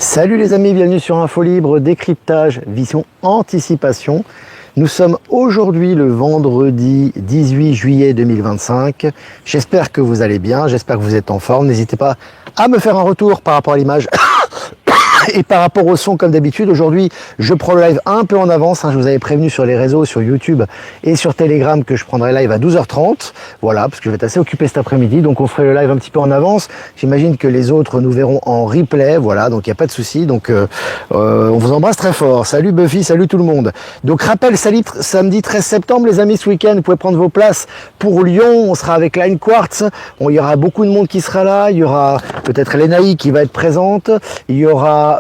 Salut les amis, bienvenue sur Info Libre, décryptage, vision, anticipation. Nous sommes aujourd'hui le vendredi 18 juillet 2025. J'espère que vous allez bien, j'espère que vous êtes en forme. N'hésitez pas à me faire un retour par rapport à l'image et par rapport au son comme d'habitude. Aujourd'hui, je prends le live un peu en avance. Je vous avais prévenu sur les réseaux, sur YouTube et sur Telegram que je prendrai live à 12h30. Voilà, parce que je vais être assez occupé cet après-midi. Donc on ferait le live un petit peu en avance. J'imagine que les autres nous verront en replay. Voilà, donc il n'y a pas de souci. Donc on vous embrasse très fort. Salut Buffy, salut tout le monde. Donc rappel, samedi 13 septembre les amis, ce week-end, vous pouvez prendre vos places pour Lyon. On sera avec Line Quartz. Bon, il y aura beaucoup de monde qui sera là. Il y aura peut-être Lenaï qui va être présente. Il y aura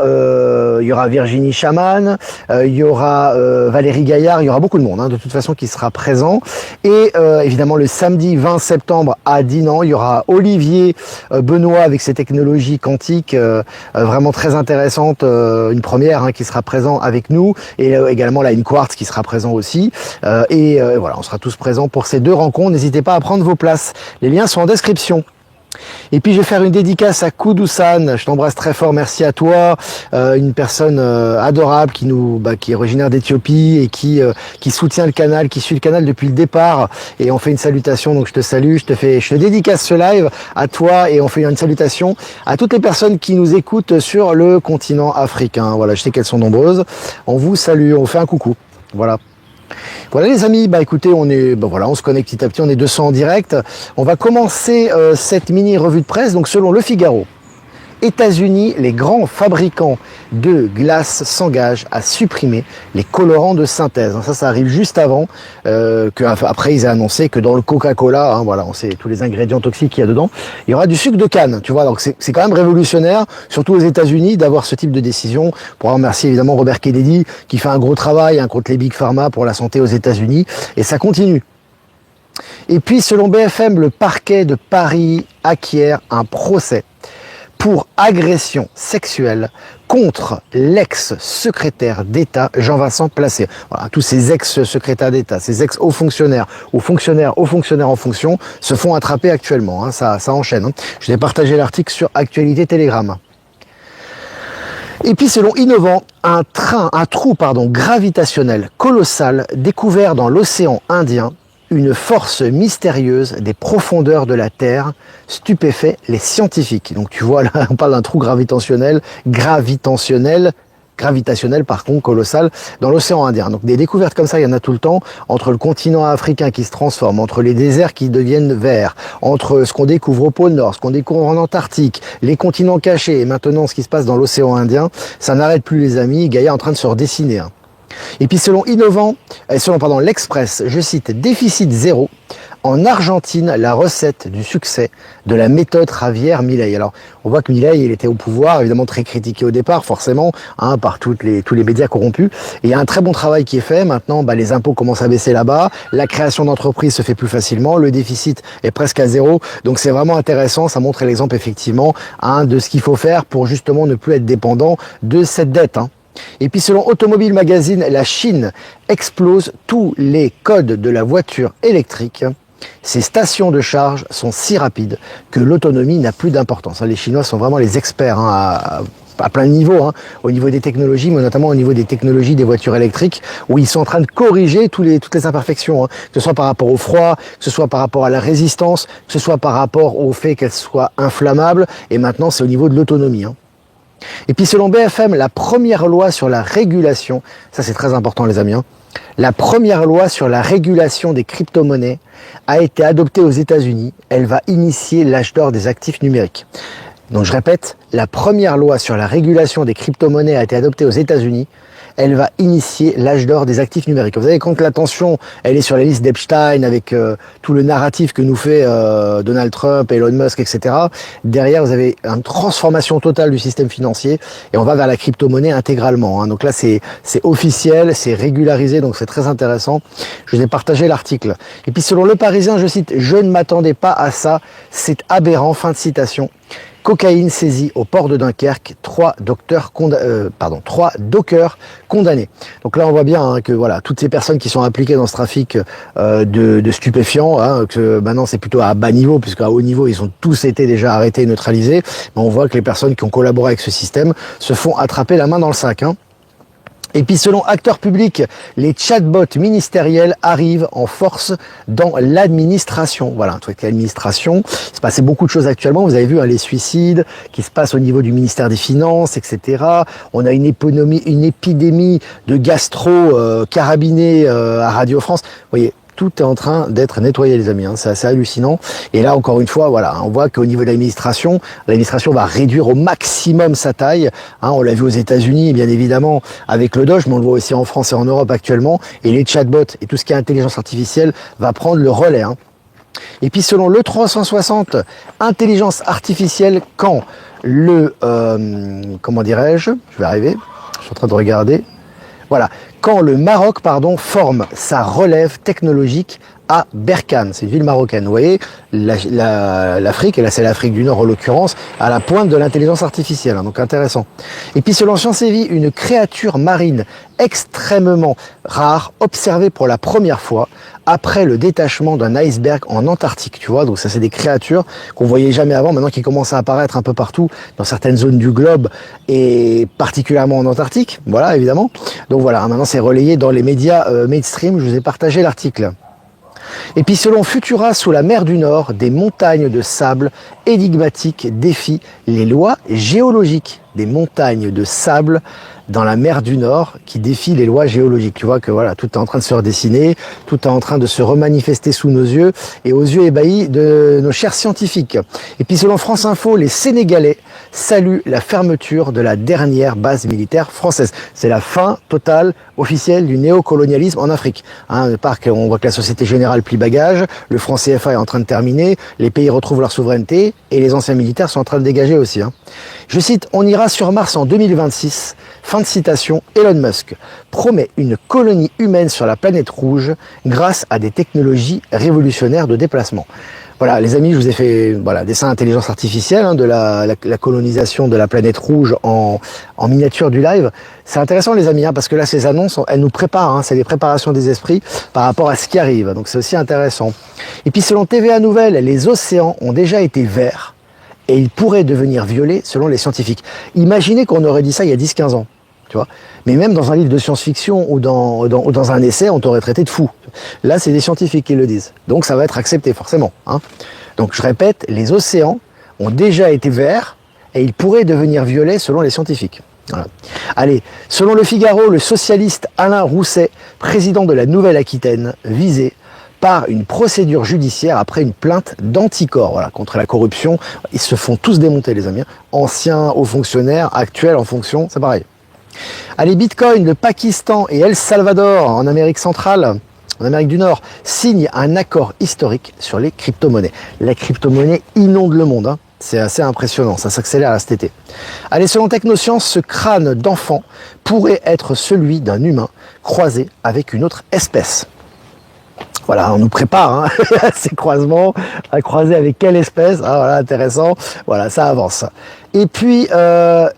Virginie Chaman, il y aura Valérie Gaillard, il y aura beaucoup de monde de toute façon qui sera présent. Et évidemment le samedi 20 septembre à Dinan, il y aura Olivier Benoît avec ses technologies quantiques vraiment très intéressantes, une première qui sera présent avec nous, et également Line Quartz qui sera présent aussi. Voilà, on sera tous présents pour ces deux rencontres. N'hésitez pas à prendre vos places. Les liens sont en description. Et puis je vais faire une dédicace à Koudousan, je t'embrasse très fort, merci à toi, une personne adorable qui est originaire d'Éthiopie et qui soutient le canal, qui suit le canal depuis le départ, et on fait une salutation, donc je te salue, je te dédicace ce live à toi, et on fait une salutation à toutes les personnes qui nous écoutent sur le continent africain. Voilà, je sais qu'elles sont nombreuses, on vous salue, on vous fait un coucou, voilà. Voilà les amis, écoutez, on se connecte petit à petit, on est 200 en direct. On va commencer cette mini revue de presse. Donc selon Le Figaro, États-Unis, les grands fabricants de glace s'engagent à supprimer les colorants de synthèse. Ça arrive juste avant qu'après ils aient annoncé que dans le Coca-Cola, voilà, on sait tous les ingrédients toxiques qu'il y a dedans, il y aura du sucre de canne. Tu vois, donc c'est quand même révolutionnaire, surtout aux États-Unis, d'avoir ce type de décision. Pour remercier évidemment Robert Kennedy qui fait un gros travail contre les Big Pharma pour la santé aux États-Unis, et ça continue. Et puis selon BFM, le parquet de Paris acquiert un procès pour agression sexuelle contre l'ex-secrétaire d'État Jean-Vincent Placé. Voilà, tous ces ex-secrétaires d'État, ces ex-hauts fonctionnaires ou fonctionnaires en fonction se font attraper actuellement. Ça enchaîne. Je vais partager l'article sur Actualité Telegram. Et puis selon Innovant, un trou gravitationnel colossal découvert dans l'océan Indien, une force mystérieuse des profondeurs de la Terre stupéfait les scientifiques. Donc tu vois là, on parle d'un trou gravitationnel par contre colossal dans l'océan Indien. Donc des découvertes comme ça, il y en a tout le temps, entre le continent africain qui se transforme, entre les déserts qui deviennent verts, entre ce qu'on découvre au pôle Nord, ce qu'on découvre en Antarctique, les continents cachés, et maintenant ce qui se passe dans l'océan Indien, ça n'arrête plus les amis, Gaïa est en train de se redessiner. Et puis selon l'Express, je cite, déficit zéro. En Argentine, la recette du succès de la méthode Javier Milei. Alors, on voit que Milei, il était au pouvoir, évidemment très critiqué au départ, forcément, par tous les médias corrompus. Et il y a un très bon travail qui est fait. Maintenant, les impôts commencent à baisser là-bas, la création d'entreprises se fait plus facilement, le déficit est presque à zéro. Donc c'est vraiment intéressant, ça montre l'exemple effectivement de ce qu'il faut faire pour justement ne plus être dépendant de cette dette. Et puis selon Automobile Magazine, la Chine explose tous les codes de la voiture électrique. Ces stations de charge sont si rapides que l'autonomie n'a plus d'importance. Les Chinois sont vraiment les experts à plein de niveaux, au niveau des technologies, mais notamment au niveau des technologies des voitures électriques, où ils sont en train de corriger toutes les imperfections, que ce soit par rapport au froid, que ce soit par rapport à la résistance, que ce soit par rapport au fait qu'elles soient inflammables, et maintenant c'est au niveau de l'autonomie. Et puis selon BFM, la première loi sur la régulation, ça c'est très important les amis, la première loi sur la régulation des crypto-monnaies a été adoptée aux États-Unis. Elle va initier l'âge d'or des actifs numériques. Donc je répète, la première loi sur la régulation des crypto-monnaies a été adoptée aux États-Unis. Elle va initier l'âge d'or des actifs numériques. Vous savez, quand l'attention, elle est sur la liste d'Epstein avec tout le narratif que nous fait Donald Trump, Elon Musk, etc. Derrière, vous avez une transformation totale du système financier et on va vers la crypto-monnaie intégralement. Donc là, c'est officiel, c'est régularisé, donc c'est très intéressant. Je vous ai partagé l'article. Et puis selon Le Parisien, je cite, « Je ne m'attendais pas à ça, c'est aberrant », fin de citation. Cocaïne saisie au port de Dunkerque, 3 dockers condamnés. Donc là, on voit bien que voilà, toutes ces personnes qui sont impliquées dans ce trafic de stupéfiants, que maintenant c'est plutôt à bas niveau, puisqu'à haut niveau, ils ont tous été déjà arrêtés et neutralisés. Mais on voit que les personnes qui ont collaboré avec ce système se font attraper la main dans le sac. Et puis selon Acteurs Publics, les chatbots ministériels arrivent en force dans l'administration. Voilà, un truc l'administration. Il se passait beaucoup de choses actuellement. Vous avez vu les suicides qui se passent au niveau du ministère des Finances, etc. On a une épidémie de gastro carabinés à Radio France. Vous voyez, tout est en train d'être nettoyé, les amis. C'est assez hallucinant. Et là, encore une fois, voilà, on voit qu'au niveau de l'administration va réduire au maximum sa taille. On l'a vu aux États-Unis, bien évidemment, avec le Doge, mais on le voit aussi en France et en Europe actuellement. Et les chatbots et tout ce qui est intelligence artificielle va prendre le relais. Et puis, selon le 360, intelligence artificielle, quand le... comment dirais-je ? Je vais arriver. Je suis en train de regarder. Voilà, quand le Maroc, forme sa relève technologique à Berkane, c'est une ville marocaine. Vous voyez, l'Afrique, et là c'est l'Afrique du Nord en l'occurrence, à la pointe de l'intelligence artificielle, donc intéressant. Et puis selon Science et Vie, une créature marine extrêmement rare, observée pour la première fois après le détachement d'un iceberg en Antarctique, tu vois. Donc ça c'est des créatures qu'on voyait jamais avant, maintenant qui commencent à apparaître un peu partout dans certaines zones du globe et particulièrement en Antarctique, voilà évidemment. Donc voilà, maintenant c'est relayé dans les médias mainstream, je vous ai partagé l'article. Et puis selon Futura, sous la mer du Nord, des montagnes de sable énigmatiques défient les lois géologiques. Des montagnes de sable dans la mer du Nord qui défient les lois géologiques. Tu vois que voilà, tout est en train de se redessiner, tout est en train de se remanifester sous nos yeux et aux yeux ébahis de nos chers scientifiques. Et puis selon France Info, les Sénégalais saluent la fermeture de la dernière base militaire française. C'est la fin totale, officielle du néocolonialisme en Afrique. On voit que la Société Générale plie bagage, le franc CFA est en train de terminer, les pays retrouvent leur souveraineté et les anciens militaires sont en train de dégager aussi. Je cite, on ira sur Mars en 2026. Fin de citation, Elon Musk promet une colonie humaine sur la planète rouge grâce à des technologies révolutionnaires de déplacement. Voilà, les amis, je vous ai fait dessin intelligence artificielle de la colonisation de la planète rouge en miniature du live. C'est intéressant, les amis, parce que là, ces annonces, elles nous préparent. C'est les préparations des esprits par rapport à ce qui arrive. Donc, c'est aussi intéressant. Et puis, selon TVA Nouvelles, les océans ont déjà été verts et ils pourraient devenir violets selon les scientifiques. Imaginez qu'on aurait dit ça il y a 10-15 ans. Tu vois, mais même dans un livre de science-fiction ou dans un essai, on t'aurait traité de fou. Là, c'est des scientifiques qui le disent. Donc, ça va être accepté, forcément. Donc, je répète, les océans ont déjà été verts et ils pourraient devenir violets selon les scientifiques. Voilà. Allez, selon Le Figaro, le socialiste Alain Rousset, président de la Nouvelle-Aquitaine, visé par une procédure judiciaire après une plainte d'anticorps contre la corruption. Ils se font tous démonter, les amis. Anciens hauts fonctionnaires, actuels en fonction, c'est pareil. Allez, Bitcoin, le Pakistan et El Salvador en Amérique centrale, en Amérique du Nord, signent un accord historique sur les crypto-monnaies. La crypto-monnaie inonde le monde. C'est assez impressionnant, ça s'accélère cet été. Allez, selon Technosciences, ce crâne d'enfant pourrait être celui d'un humain croisé avec une autre espèce. Voilà, on nous prépare à ces croisements, à croiser avec quelle espèce. Voilà, intéressant. Voilà, ça avance. Et puis,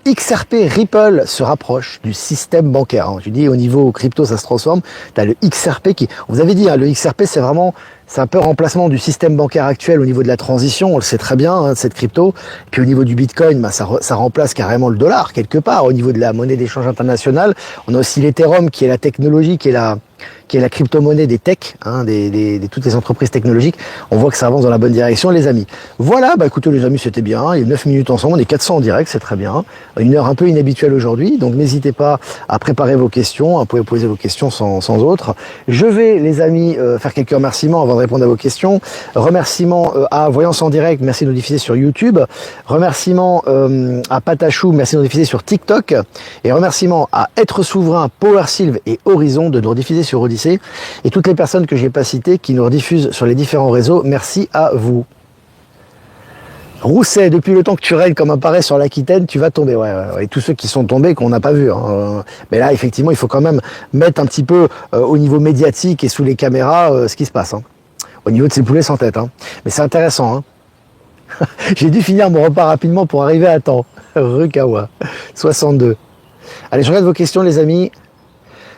XRP Ripple se rapproche du système bancaire. Je dis, au niveau crypto, ça se transforme. Tu as le XRP qui... Vous avez dit, le XRP, c'est un peu remplacement du système bancaire actuel au niveau de la transition. On le sait très bien, cette crypto. Puis au niveau du Bitcoin, ça remplace carrément le dollar, quelque part. Au niveau de la monnaie d'échange internationale, on a aussi l'Ethereum, qui est la technologie, qui est la crypto-monnaie des techs, toutes les entreprises technologiques. On voit que ça avance dans la bonne direction, les amis. Voilà, écoutez, les amis, c'était bien. Il y a 9 minutes ensemble, on est 400 en direct, c'est très bien. Une heure un peu inhabituelle aujourd'hui, donc n'hésitez pas à préparer vos questions. Vous pouvez poser vos questions sans autre. Je vais, les amis, faire quelques remerciements avant de répondre à vos questions. Remerciements à Voyance en direct, merci de nous diffuser sur YouTube. Remerciements à Patachou, merci de nous diffuser sur TikTok. Et remerciements à Être Souverain, Power Sylve et Horizon de nous rediffuser sur Odyssée. Et toutes les personnes que je n'ai pas citées qui nous rediffusent sur les différents réseaux, merci à vous. Rousset, depuis le temps que tu règnes comme apparaît sur l'Aquitaine, tu vas tomber. Ouais. Et tous ceux qui sont tombés, qu'on n'a pas vu. Mais là, effectivement, il faut quand même mettre un petit peu au niveau médiatique et sous les caméras ce qui se passe. Au niveau de ces poulets sans tête. Mais c'est intéressant. J'ai dû finir mon repas rapidement pour arriver à temps. Rukawa, 62. Allez, je regarde vos questions, les amis.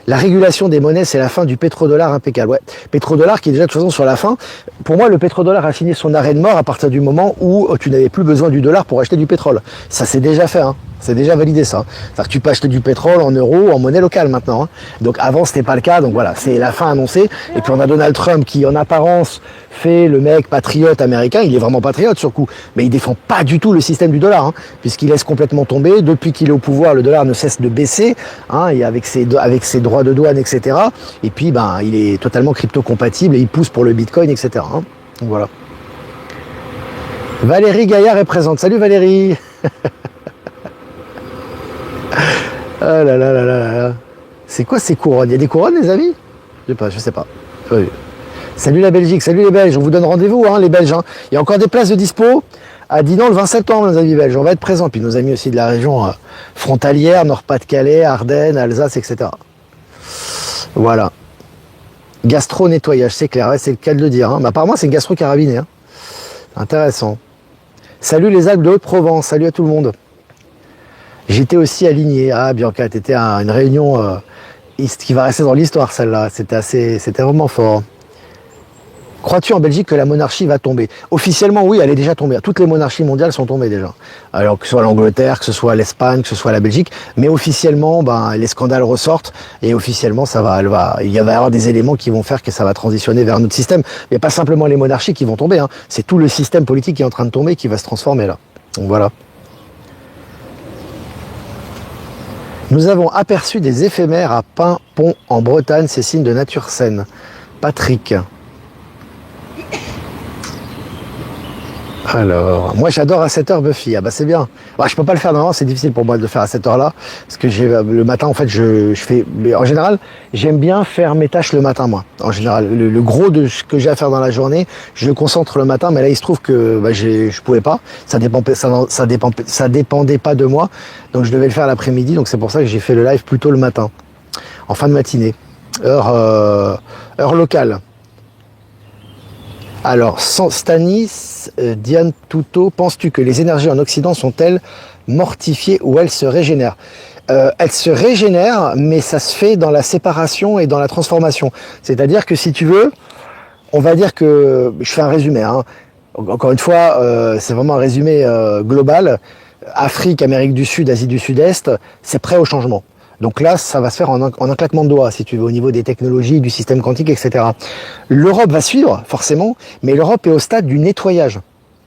La régulation des monnaies, c'est la fin du pétrodollar impeccable. Ouais, pétrodollar qui est déjà de toute façon sur la fin. Pour moi, le pétrodollar a signé son arrêt de mort à partir du moment où tu n'avais plus besoin du dollar pour acheter du pétrole. Ça, c'est déjà fait, hein. C'est déjà validé, ça. C'est-à-dire que tu peux acheter du pétrole en euros, en monnaie locale maintenant, hein. Donc avant, c'était pas le cas. Donc voilà, c'est la fin annoncée. Et puis on a Donald Trump qui, en apparence, fait le mec patriote américain. Il est vraiment patriote sur le coup, mais il défend pas du tout le système du dollar, hein, puisqu'il laisse complètement tomber. Depuis qu'il est au pouvoir, le dollar ne cesse de baisser, hein, et avec ses droits de douane, etc. Et puis, ben, il est totalement crypto-compatible et il pousse pour le Bitcoin, etc. Hein. Donc voilà. Valérie Gaillard est présente. Salut Valérie. Ah là là là là là. C'est quoi ces couronnes? Il y a des couronnes, les amis? Je sais pas. Salut la Belgique, salut les Belges. On vous donne rendez-vous, hein, les Belges. Hein. Il y a encore des places de dispo à Dinan le 20 septembre, nos amis belges. On va être présents. Puis nos amis aussi de la région frontalière, Nord-Pas-de-Calais, Ardennes, Alsace, etc. Voilà. Gastro-nettoyage, c'est clair. Ouais, c'est le cas de le dire. Hein. Mais apparemment, c'est une gastro-carabinée. Hein. Intéressant. Salut les Alpes de Haute-Provence. Salut à tout le monde. J'étais aussi aligné. Ah, Bianca, t'étais à une réunion qui va rester dans l'histoire, celle-là. C'était vraiment fort. Crois-tu en Belgique que la monarchie va tomber? Officiellement, oui, elle est déjà tombée. Toutes les monarchies mondiales sont tombées déjà. Alors que ce soit l'Angleterre, que ce soit l'Espagne, que ce soit la Belgique. Mais officiellement, ben, les scandales ressortent. Et officiellement, il va y avoir des éléments qui vont faire que ça va transitionner vers un autre système. Il n'y a pas simplement les monarchies qui vont tomber. Hein. C'est tout le système politique qui est en train de tomber, qui va se transformer là. Donc voilà. Nous avons aperçu des éphémères à Paimpont en Bretagne, c'est signe de nature saine. Patrick. Alors, moi j'adore à 7h Buffy, ah bah c'est bien. Bah, je peux pas le faire normalement, c'est difficile pour moi de le faire à cette heure-là, parce que le matin en fait je fais, mais en général j'aime bien faire mes tâches le matin moi. En général, le gros de ce que j'ai à faire dans la journée, je le concentre le matin, mais là il se trouve que bah, je pouvais pas, ça dépendait pas de moi, donc je devais le faire l'après-midi, donc c'est pour ça que j'ai fait le live plutôt le matin, en fin de matinée, heure locale. Alors, Stanis, Diane Touto, penses-tu que les énergies en Occident sont-elles mortifiées ou elles se régénèrent? Elles se régénèrent, mais ça se fait dans la séparation et dans la transformation. C'est-à-dire que si tu veux, on va dire que, je fais un résumé, hein. Encore une fois, c'est vraiment un résumé global. Afrique, Amérique du Sud, Asie du Sud-Est, c'est prêt au changement. Donc là, ça va se faire en un claquement de doigts, si tu veux, au niveau des technologies, du système quantique, etc. L'Europe va suivre, forcément, mais l'Europe est au stade du nettoyage.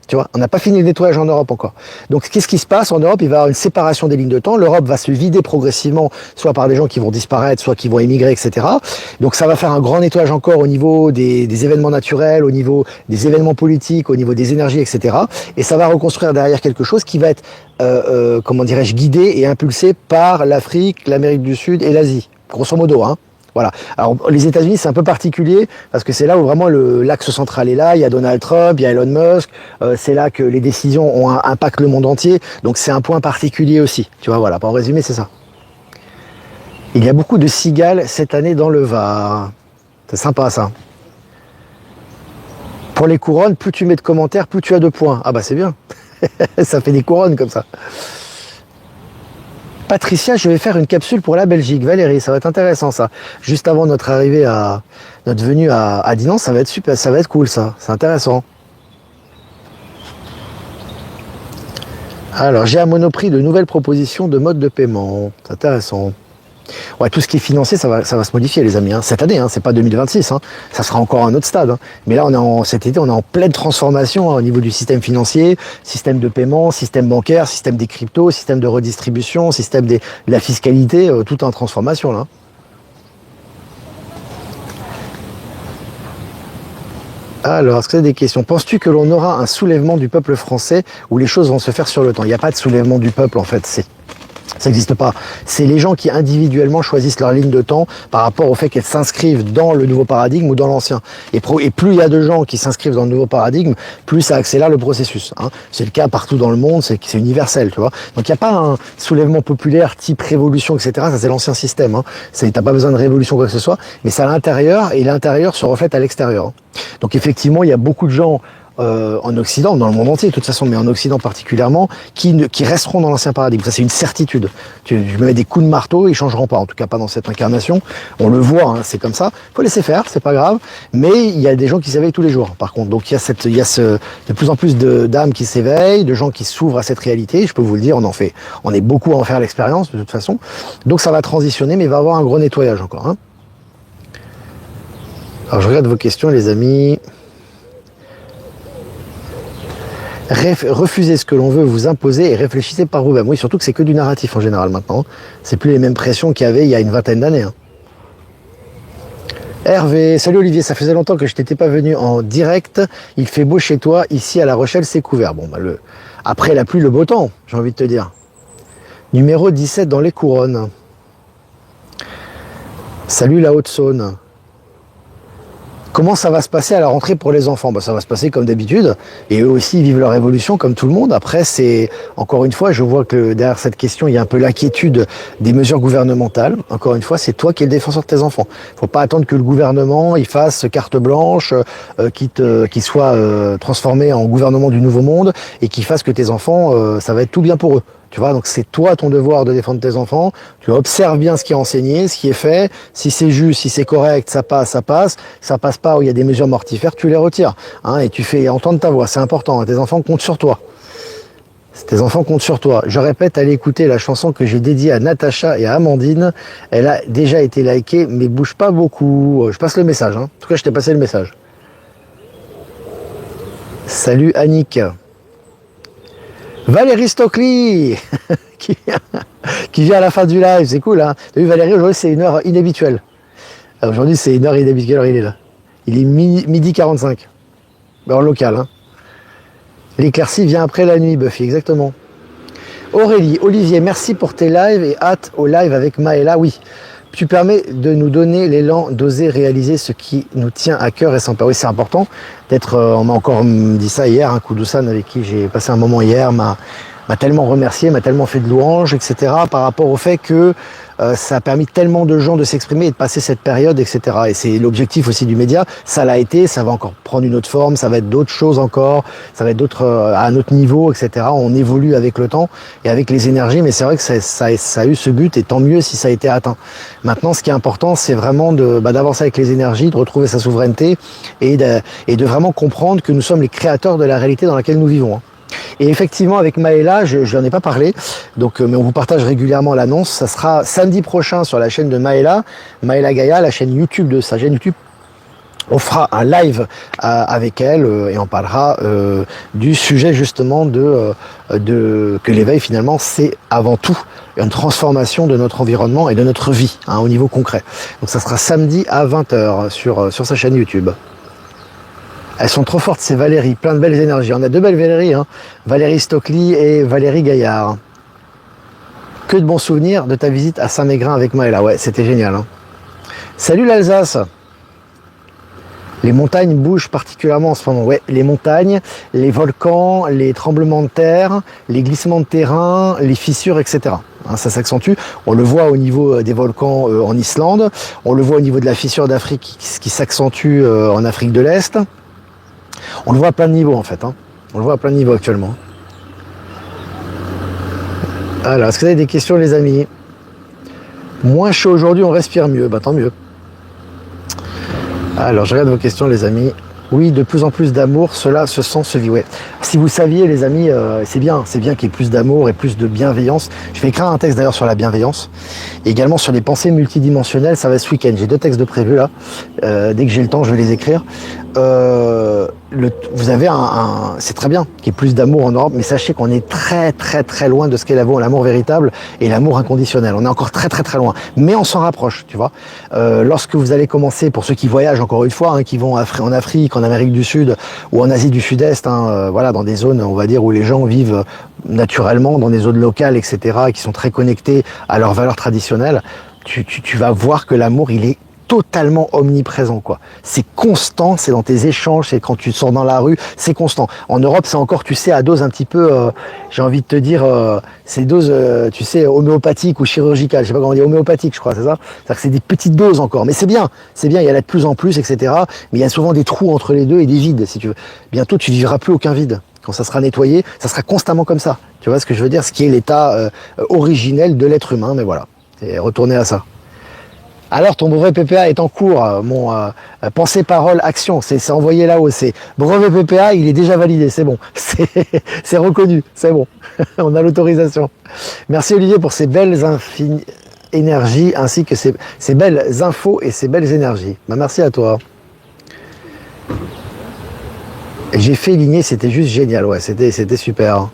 Tu vois, on n'a pas fini le nettoyage en Europe encore. Donc, qu'est-ce qui se passe en Europe? Il va y avoir une séparation des lignes de temps. L'Europe va se vider progressivement, soit par des gens qui vont disparaître, soit qui vont émigrer, etc. Donc, ça va faire un grand nettoyage encore au niveau des événements naturels, au niveau des événements politiques, au niveau des énergies, etc. Et ça va reconstruire derrière quelque chose qui va être, comment dirais-je, guidé et impulsé par l'Afrique, l'Amérique du Sud et l'Asie. Grosso modo, hein. Voilà. Alors les États-Unis c'est un peu particulier parce que c'est là où vraiment l'axe central est là. Il y a Donald Trump, il y a Elon Musk. C'est là que les décisions impactent le monde entier. Donc c'est un point particulier aussi. Tu vois, voilà. En résumé, c'est ça. Il y a beaucoup de cigales cette année dans le Var. C'est sympa ça. Pour les couronnes, plus tu mets de commentaires, plus tu as de points. Ah bah c'est bien. Ça fait des couronnes comme ça. Patricia, je vais faire une capsule pour la Belgique. Valérie, ça va être intéressant ça. Juste avant notre arrivée notre venue à Dinan, ça va être super, ça va être cool ça. C'est intéressant. Alors, j'ai à Monoprix de nouvelles propositions de mode de paiement. C'est intéressant. Ouais, tout ce qui est financé, ça va se modifier, les amis. Hein. Cette année, hein, c'est pas 2026. Hein. Ça sera encore un autre stade. Hein. Mais là, cet été, on est en pleine transformation hein, au niveau du système financier, système de paiement, système bancaire, système des cryptos, système de redistribution, système de la fiscalité, tout en transformation là. Alors, est-ce que vous avez des questions? Penses-tu que l'on aura un soulèvement du peuple français où les choses vont se faire sur le temps? Il n'y a pas de soulèvement du peuple en fait. Ça n'existe pas. C'est les gens qui individuellement choisissent leur ligne de temps par rapport au fait qu'elles s'inscrivent dans le nouveau paradigme ou dans l'ancien. Et plus il y a de gens qui s'inscrivent dans le nouveau paradigme, plus ça accélère le processus. Hein. C'est le cas partout dans le monde, c'est universel, tu vois. Donc il n'y a pas un soulèvement populaire type révolution, etc. Ça c'est l'ancien système. Hein. T'as pas besoin de révolution quoi que ce soit, mais c'est à l'intérieur et l'intérieur se reflète à l'extérieur. Donc effectivement, il y a beaucoup de gens en Occident, dans le monde entier de toute façon, mais en Occident particulièrement, qui resteront dans l'ancien paradigme. Ça, c'est une certitude. Tu mets des coups de marteau, ils changeront pas, en tout cas pas dans cette incarnation. On le voit, hein, c'est comme ça. Faut laisser faire, c'est pas grave. Mais il y a des gens qui s'éveillent tous les jours, par contre. Donc il y a de plus en plus d'âmes qui s'éveillent, de gens qui s'ouvrent à cette réalité. Je peux vous le dire, on est beaucoup à en faire l'expérience de toute façon. Donc ça va transitionner, mais il va y avoir un gros nettoyage encore. Hein. Alors je regarde vos questions, les amis. Refusez ce que l'on veut vous imposer et réfléchissez par vous-même. Oui, surtout que c'est que du narratif en général maintenant. C'est plus les mêmes pressions qu'il y avait il y a une vingtaine d'années. Hein. Hervé, salut Olivier, ça faisait longtemps que je n'étais pas venu en direct. Il fait beau chez toi, ici à La Rochelle, c'est couvert. Bon, bah après la pluie, le beau temps, j'ai envie de te dire. Numéro 17 dans les couronnes. Salut la Haute-Saône. Comment ça va se passer à la rentrée pour les enfants? Ça va se passer comme d'habitude, et eux aussi vivent leur évolution comme tout le monde. Après, c'est encore une fois, je vois que derrière cette question, il y a un peu l'inquiétude des mesures gouvernementales. Encore une fois, c'est toi qui es le défenseur de tes enfants. Faut pas attendre que le gouvernement il fasse carte blanche, qu'il soit transformé en gouvernement du nouveau monde et qu'il fasse que tes enfants, ça va être tout bien pour eux. Tu vois, donc c'est toi ton devoir de défendre tes enfants. Tu observes bien ce qui est enseigné, ce qui est fait. Si c'est juste, si c'est correct, ça passe, ça passe. Ça passe pas où il y a des mesures mortifères, tu les retires. Hein, et tu fais entendre ta voix, c'est important. Hein, tes enfants comptent sur toi. Tes enfants comptent sur toi. Je répète, allez écouter la chanson que j'ai dédiée à Natacha et à Amandine. Elle a déjà été likée, mais bouge pas beaucoup. Je passe le message. Hein. En tout cas, je t'ai passé le message. Salut Annick. Valérie Stockley qui vient à la fin du live, c'est cool. Hein. T'as vu Valérie, aujourd'hui c'est une heure inhabituelle. Aujourd'hui c'est une heure inhabituelle, quelle heure il est là? Il est midi 45, en local. Hein. L'éclaircie vient après la nuit, Buffy, exactement. Aurélie, Olivier, merci pour tes lives et hâte au live avec Maëla. Oui, tu permets de nous donner l'élan d'oser réaliser ce qui nous tient à cœur et sans peur. Oui, c'est important d'être, on m'a encore dit ça hier, un Koudousan avec qui j'ai passé un moment hier, m'a tellement remercié, m'a tellement fait de louanges, etc. par rapport au fait que ça a permis tellement de gens de s'exprimer et de passer cette période, etc. Et c'est l'objectif aussi du média. Ça l'a été, ça va encore prendre une autre forme, ça va être d'autres choses encore, ça va être d'autres à un autre niveau, etc. On évolue avec le temps et avec les énergies, mais c'est vrai que ça a eu ce but et tant mieux si ça a été atteint. Maintenant, ce qui est important, c'est vraiment d'avancer avec les énergies, de retrouver sa souveraineté et de vraiment comprendre que nous sommes les créateurs de la réalité dans laquelle nous vivons. Hein. Et effectivement, avec Maëla, je n'en ai pas parlé, donc, mais on vous partage régulièrement l'annonce. Ça sera samedi prochain sur la chaîne de Maëla Gaïa, la chaîne YouTube de sa chaîne YouTube. On fera un live avec elle et on parlera du sujet justement que l'éveil finalement c'est avant tout une transformation de notre environnement et de notre vie hein, au niveau concret. Donc ça sera samedi à 20h sur sa chaîne YouTube. Elles sont trop fortes, c'est Valérie, plein de belles énergies. On a deux belles Valérie, hein. Valérie Stockley et Valérie Gaillard. Que de bons souvenirs de ta visite à Saint-Mégrin avec Maëla. Ouais, c'était génial. Hein. Salut l'Alsace. Les montagnes bougent particulièrement en ce moment. Ouais, les montagnes, les volcans, les tremblements de terre, les glissements de terrain, les fissures, etc. Hein, ça s'accentue. On le voit au niveau des volcans en Islande. On le voit au niveau de la fissure d'Afrique qui s'accentue en Afrique de l'Est. On le voit à plein de niveaux en fait. Hein. On le voit à plein de niveaux actuellement. Alors, est-ce que vous avez des questions les amis? Moins chaud aujourd'hui, on respire mieux. Bah tant mieux. Alors, je regarde vos questions les amis. Oui, de plus en plus d'amour, cela se sent, se vit. Ouais. Si vous saviez les amis, c'est bien qu'il y ait plus d'amour et plus de bienveillance. Je vais écrire un texte d'ailleurs sur la bienveillance. Et également sur les pensées multidimensionnelles, ça va être ce week-end. J'ai 2 textes de prévus là. Dès que j'ai le temps, je vais les écrire. Vous avez c'est très bien qu'il y ait plus d'amour en Europe, mais sachez qu'on est très très très loin de ce qu'est l'amour véritable et l'amour inconditionnel. On est encore très très très loin, mais on s'en rapproche, tu vois. Lorsque vous allez commencer, pour ceux qui voyagent encore une fois, hein, qui vont en Afrique, en Amérique du Sud ou en Asie du Sud-Est, hein, voilà, dans des zones, on va dire, où les gens vivent naturellement, dans des zones locales, etc., qui sont très connectés à leurs valeurs traditionnelles, tu vas voir que l'amour, il est totalement omniprésent, quoi. C'est constant, c'est dans tes échanges, c'est quand tu sors dans la rue, c'est constant. En Europe, c'est encore, tu sais, à dose un petit peu, j'ai envie de te dire, c'est dose, tu sais, homéopathique ou chirurgicale, je sais pas comment on dit, homéopathique, je crois, c'est ça? C'est-à-dire que c'est des petites doses encore, mais c'est bien, il y en a de plus en plus, etc. Mais il y a souvent des trous entre les deux et des vides, si tu veux. Bientôt, tu vivras plus aucun vide. Quand ça sera nettoyé, ça sera constamment comme ça. Tu vois ce que je veux dire? Ce qui est l'état originel de l'être humain, mais voilà. Et retourner à ça. Alors, ton brevet PPA est en cours, mon pensée, parole, action, c'est envoyé là-haut, c'est brevet PPA, il est déjà validé, c'est bon, c'est reconnu, c'est bon, on a l'autorisation. Merci Olivier pour ces belles énergies, ainsi que ces belles infos et ces belles énergies. Bah, merci à toi. J'ai fait ligner, c'était juste génial, ouais, c'était super.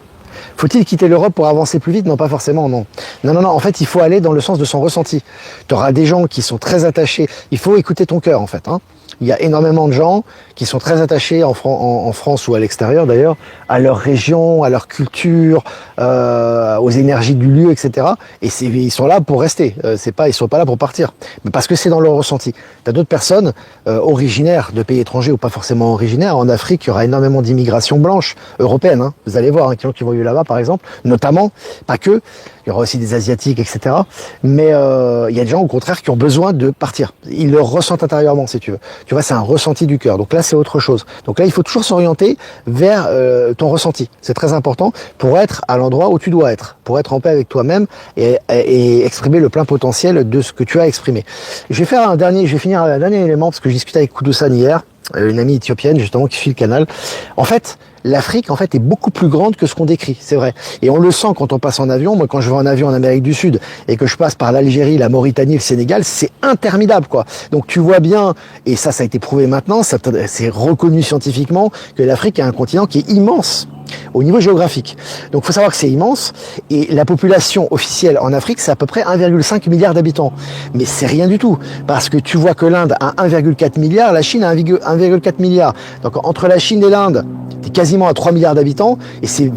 Faut-il quitter l'Europe pour avancer plus vite? Non, pas forcément, non. Non, en fait, il faut aller dans le sens de son ressenti. Tu auras des gens qui sont très attachés. Il faut écouter ton cœur, en fait. Hein. Il y a énormément de gens qui sont très attachés en France ou à l'extérieur, d'ailleurs, à leur région, à leur culture, aux énergies du lieu, etc. Et ils sont là pour rester. Ils sont pas là pour partir. Mais parce que c'est dans leur ressenti. Tu as d'autres personnes originaires de pays étrangers ou pas forcément originaires. En Afrique, il y aura énormément d'immigration blanche européenne. Hein. Vous allez voir, qui vont vivre là-bas, par exemple, notamment, pas que. Il y aura aussi des Asiatiques, etc. Mais il y a des gens, au contraire, qui ont besoin de partir. Ils le ressentent intérieurement, si tu veux. Tu vois, c'est un ressenti du cœur. Donc là, c'est autre chose. Donc là, il faut toujours s'orienter vers ton ressenti. C'est très important pour être à l'endroit où tu dois être, pour être en paix avec toi-même et exprimer le plein potentiel de ce que tu as exprimé. Je vais finir un dernier élément, parce que je discutais avec Kudusan hier, une amie éthiopienne, justement, qui suit le canal. En fait, l'Afrique, est beaucoup plus grande que ce qu'on décrit, c'est vrai. Et on le sent quand on passe en avion. Moi, quand je vais en avion en Amérique du Sud et que je passe par l'Algérie, la Mauritanie, le Sénégal, c'est interminable, quoi. Donc, tu vois bien, et ça a été prouvé maintenant, c'est reconnu scientifiquement, que l'Afrique est un continent qui est immense au niveau géographique. Donc, il faut savoir que c'est immense, et la population officielle en Afrique, c'est à peu près 1,5 milliard d'habitants. Mais c'est rien du tout, parce que tu vois que l'Inde a 1,4 milliard, la Chine a 1,4 milliard. Donc, entre la Chine et l'Inde, t'es quasiment à 3 milliards d'habitants, et c'est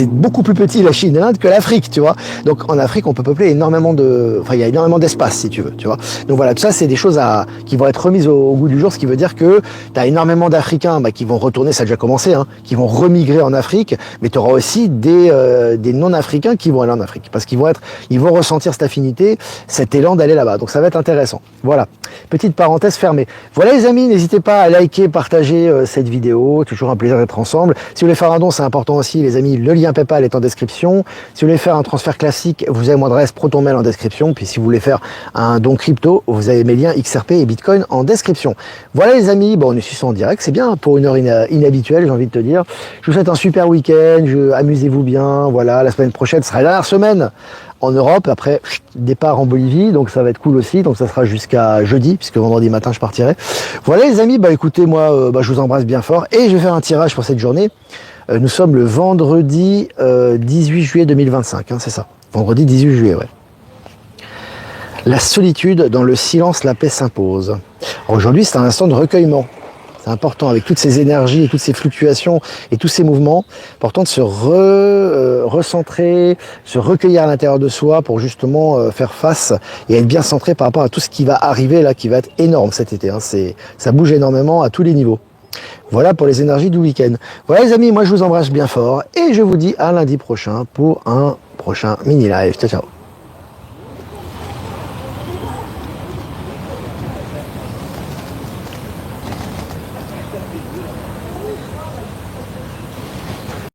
beaucoup plus petit, la Chine et l'Inde, que l'Afrique, tu vois. Donc, en Afrique, on peut peupler énormément il y a énormément d'espace, si tu veux, tu vois. Donc voilà, tout ça, c'est des choses qui vont être remises au goût du jour, ce qui veut dire que t'as énormément d'Africains, qui vont retourner, ça a déjà commencé, hein, qui vont remigrer en Afrique, mais tu auras aussi des non-africains qui vont aller en Afrique, parce qu'ils vont ressentir cette affinité, cet élan d'aller là-bas. Donc ça va être intéressant. Voilà, petite parenthèse fermée. Voilà les amis, n'hésitez pas à liker, partager cette vidéo, toujours un plaisir d'être ensemble. Si vous voulez faire un don, c'est important aussi les amis, le lien PayPal est en description. Si vous voulez faire un transfert classique, vous avez mon adresse ProtonMail en description. Puis si vous voulez faire un don crypto, vous avez mes liens XRP et Bitcoin en description. Voilà les amis, on est suivant en direct, c'est bien pour une heure inhabituelle, j'ai envie de te dire. Je vous souhaite un super week-end, amusez-vous bien, voilà, la semaine prochaine sera la dernière semaine en Europe, après départ en Bolivie, donc ça va être cool aussi, donc ça sera jusqu'à jeudi, puisque vendredi matin je partirai. Voilà les amis, écoutez, moi je vous embrasse bien fort, et je vais faire un tirage pour cette journée. Nous sommes le vendredi 18 juillet 2025, hein, c'est ça, vendredi 18 juillet, ouais. La solitude, dans le silence, la paix s'impose. Aujourd'hui, c'est un instant de recueillement. C'est important, avec toutes ces énergies et toutes ces fluctuations et tous ces mouvements, important de se recentrer, se recueillir à l'intérieur de soi pour justement faire face et être bien centré par rapport à tout ce qui va arriver là, qui va être énorme cet été. Hein. Ça bouge énormément à tous les niveaux. Voilà pour les énergies du week-end. Voilà les amis, moi je vous embrasse bien fort et je vous dis à lundi prochain pour un prochain mini-live. Ciao, ciao.